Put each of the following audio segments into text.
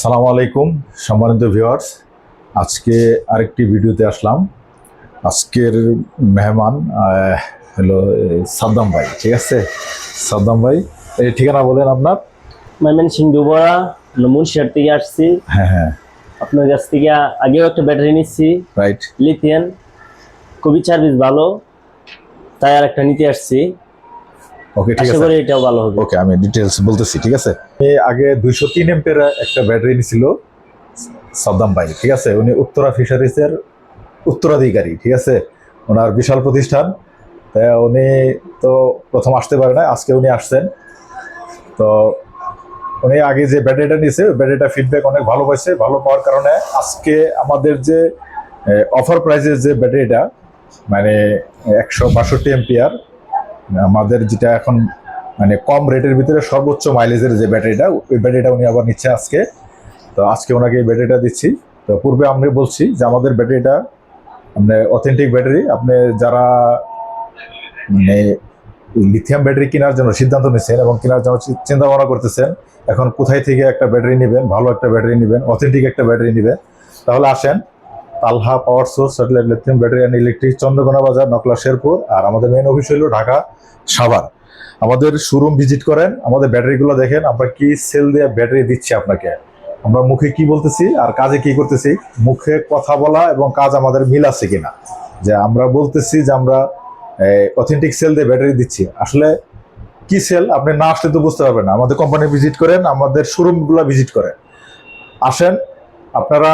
আসসালামু আলাইকুম সম্মানিত ভিউয়ার্স। আজকে আরেকটি ভিডিওতে আসলাম। আজকের মেহমান হলো সাদ্দাম ভাই। ঠিক আছে, সাদ্দাম ভাই, এই ঠিকানা বলেন আপনার। ময়মনসিংহ দুবরা মুন্সিয়ার থেকে আসছি। হ্যাঁ হ্যাঁ, আপনার কাছ থেকে আগেও একটা ব্যাটারি নিচ্ছি, রাইট। লিথিয়াম, খুবই সার্ভিস ভালো, তাই আর একটা নিতে আসছি। ওকে, ঠিক আশা আছে, করি এটাও ভালো হবে। ওকে, আমি ডিটেলস বলতেছি। ঠিক আছে, আগে 203 এম্পের একটা ব্যাটারি নিছিল সাদ্দাম ভাই। ঠিক আছে, উনি উত্তরা ফিশারিজের উত্তরাধিকারী। ঠিক আছে, ওনার বিশাল প্রতিষ্ঠান। উনি তো প্রথম আসতে পারে না, আজকে উনি আসছেন। তো উনি আগে যে ব্যাটারিটা নিয়েছে, ব্যাটারিটা ফিডব্যাক অনেক ভালো পাইছে। ভালো পাওয়ার কারণে আজকে আমাদের যে অফার প্রাইসের যে ব্যাটারিটা, মানে 162 এম্পিয়ার, আমাদের যেটা এখন মানে কম রেটের ভিতরে সর্বোচ্চ মাইলেজের যে ব্যাটারিটা, ওই ব্যাটারিটা উনি আবার নিচ্ছে আজকে। তো আজকে ওনাকে এই ব্যাটারিটা দিচ্ছি। তো পূর্বে আমি বলছি যে আমাদের ব্যাটারিটা মানে অথেন্টিক ব্যাটারি। আপনি যারা মানে লিথিয়াম ব্যাটারি কেনার জন্য সিদ্ধান্ত নিচ্ছেন এবং কেনার জন্য চিন্তা ভাবনা করতেছেন, এখন কোথায় থেকে একটা ব্যাটারি নেবেন, ভালো একটা ব্যাটারি নেবেন, অথেন্টিক একটা ব্যাটারি নেবেন, তাহলে আসেন Talha power source satellite lithium battery and electric, Chandrakona Bazar, Nakla, Sherpur. আর আমাদের মেইন অফিস হলো ঢাকা সাভার। আমাদের শোরুম ভিজিট করেন, আমাদের ব্যাটারিগুলো দেখেন, আমরা কি সেল দিয়ে ব্যাটারি দিচ্ছি আপনাকে। আমরা মুখে কি বলতেছি আর কাজে কি করতেছি, মুখে কথা বলা এবং কাজ আমাদের মিল আছে কিনা। যে আমরা বলতেছি যে আমরা অথেন্টিক সেল দিয়ে ব্যাটারি দিচ্ছি, আসলে কি সেল আপনি না আসলে তো বুঝতে পারবেন না। আমাদের কোম্পানি ভিজিট করেন, আমাদের শোরুমগুলো ভিজিট করেন, আসেন। আপনারা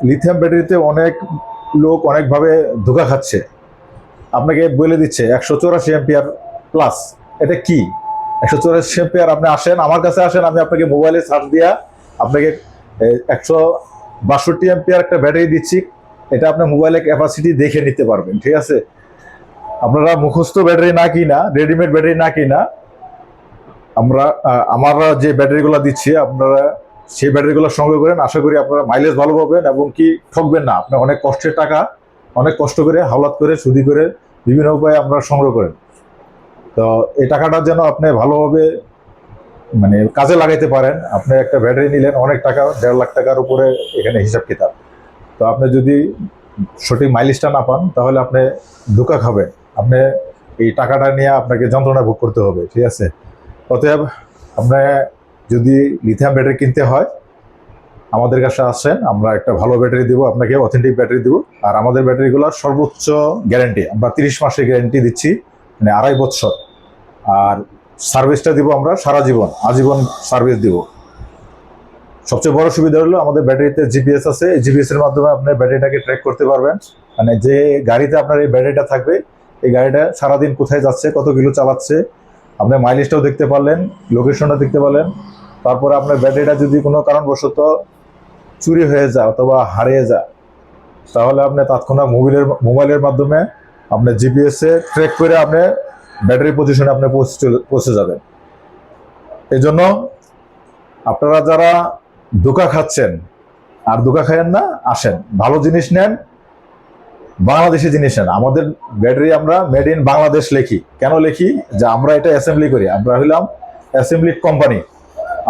লিথিয়াম ব্যাটারিতে অনেক লোক অনেকভাবে ধোঁকা খাচ্ছে, আপনাকে বলে দিচ্ছে 184 এম্পিয়ার প্লাস। এটা কি 184 এম্পিয়ার? আপনি আসেন, আমার কাছে আসেন, আমি আপনাকে মোবাইলে সার্চ দিয়া আপনাকে 162 এম্পিয়ার একটা ব্যাটারি দিচ্ছি। এটা আপনার মোবাইলে ক্যাপাসিটি দেখে নিতে পারবেন। ঠিক আছে, আপনারা মুখস্থ ব্যাটারি না কিনা, রেডিমেড ব্যাটারি না কিনা, আমরা যে ব্যাটারিগুলো দিচ্ছি আপনারা সেই ব্যাটারিগুলো সংগ্রহ করেন। আশা করি আপনারা মাইলেজ ভালো পাবেন এবং কি ঠকবেন না। আপনার অনেক কষ্টের টাকা, অনেক কষ্ট করে হাওলাত করে সুদি করে বিভিন্ন উপায়ে আমরা সংগ্রহ করেন। তো এই টাকাটা যেন আপনি ভালোভাবে মানে কাজে লাগাইতে পারেন। আপনি একটা ব্যাটারি নিলেন অনেক টাকা, 1.5 লাখ টাকার উপরে এখানে হিসাব কিতাব। তো আপনি যদি সঠিক মাইলেজটা না পান তাহলে আপনি ধোঁকা খাবেন, আপনি এই টাকাটা নিয়ে আপনাকে যন্ত্রণা ভোগ করতে হবে। ঠিক আছে, অতএব আপনি যদি লিথিয়াম ব্যাটারি কিনতে হয় আমাদের কাছে আসেন, আমরা একটা ভালো ব্যাটারি দিব আপনাকে, অথেন্টিক ব্যাটারি দিব। আর আমাদের ব্যাটারিগুলোর সর্বোচ্চ গ্যারান্টি আমরা 30 মাসের গ্যারান্টি দিচ্ছি, মানে 2.5 বছর। আর সার্ভিসটা দিব আমরা সারা জীবন, আজীবন সার্ভিস দিব। সবচেয়ে বড় সুবিধা হলো আমাদের ব্যাটারিতে জিপিএস আছে। এই জিপিএস এর মাধ্যমে আপনি ব্যাটারিটাকে ট্র্যাক করতে পারবেন। মানে যে গাড়িতে আপনার এই ব্যাটারিটা থাকবে, এই গাড়িটা সারাদিন কোথায় যাচ্ছে, কত কিলো চালাচ্ছে, আপনি মাইলেজটাও দেখতে পারলেন, লোকেশনটা দেখতে পারলেন। তারপরে আপনার ব্যাটারিটা যদি কোনো কারণবশত চুরি হয়ে যায় অথবা হারিয়ে যায়, তাহলে আপনি তৎক্ষণাৎ মোবাইলের মাধ্যমে আপনার জিপিএসে ট্র্যাক করে আপনি ব্যাটারি পজিশনে আপনি পৌঁছে যাবেন। এই জন্য আপনারা যারা ধোঁকা খাচ্ছেন আর ধোঁকা খায়েন না, আসেন, ভালো জিনিস নেন, বাংলাদেশি জিনিস নেন। আমাদের ব্যাটারি আমরা মেড ইন বাংলাদেশ লিখি। কেন লিখি? যে আমরা এটা অ্যাসেম্বলি করি, আমরা হইলাম অ্যাসেম্বলি কোম্পানি।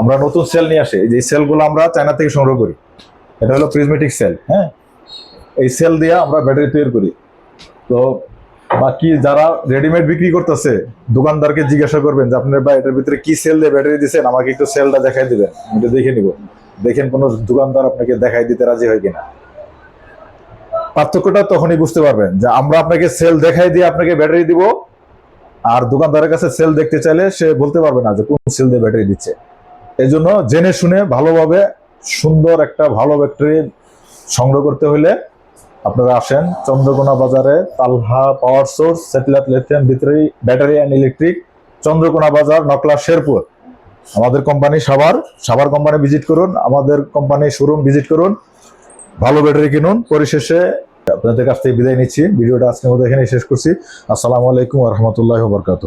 আমরা নতুন সেল নিয়ে আসি, যে সেলগুলো আমরা চায়না থেকে সংগ্রহ করি। এটা হলো প্রিজমেটিক সেল। হ্যাঁ, এই সেল দিয়ে আমরা ব্যাটারি তৈরি করি। তো বাকি যারা রেডিমেড বিক্রি করতেছে, দোকানদারকে জিজ্ঞাসা করবেন যে আপনার ভাই এটার ভিতরে কি সেল দিয়ে ব্যাটারি দিচ্ছেন, আমাকে একটু সেলটা দেখাই দিবেন, আমি এটা দেখে নিব। দেখেন কোন দোকানদার আপনাকে দেখাই দিতে রাজি হয় কিনা। পার্থক্যটা তখনই বুঝতে পারবেন যে আমরা আপনাকে সেল দেখাই দিয়ে আপনাকে ব্যাটারি দিব, আর দোকানদারের কাছে সেল দেখতে চাইলে সে বলতে পারবে না যে কোন সেল দিয়ে ব্যাটারি দিচ্ছে। এই জন্য জেনে শুনে ভালোভাবে সুন্দর একটা ভালো ব্যাটারি সংগ্রহ করতে হলে আপনারা আসেন চন্দ্রকোনা বাজারে, Talha power source satellite lithium battery and electric, Chandrakona Bazar, Nakla, Sherpur. আমাদের কোম্পানি সাভার কোম্পানি ভিজিট করুন, আমাদের কোম্পানি শোরুম ভিজিট করুন, ভালো ব্যাটারি কিনুন। পরিশেষে আপনাদের কাছ থেকে বিদায় নিচ্ছি। ভিডিওটা আজকের মধ্যে এখানে শেষ করছি। আসসালামু আলাইকুম ওয়া রাহমাতুল্লাহি ওয়া বারাকাতুহু।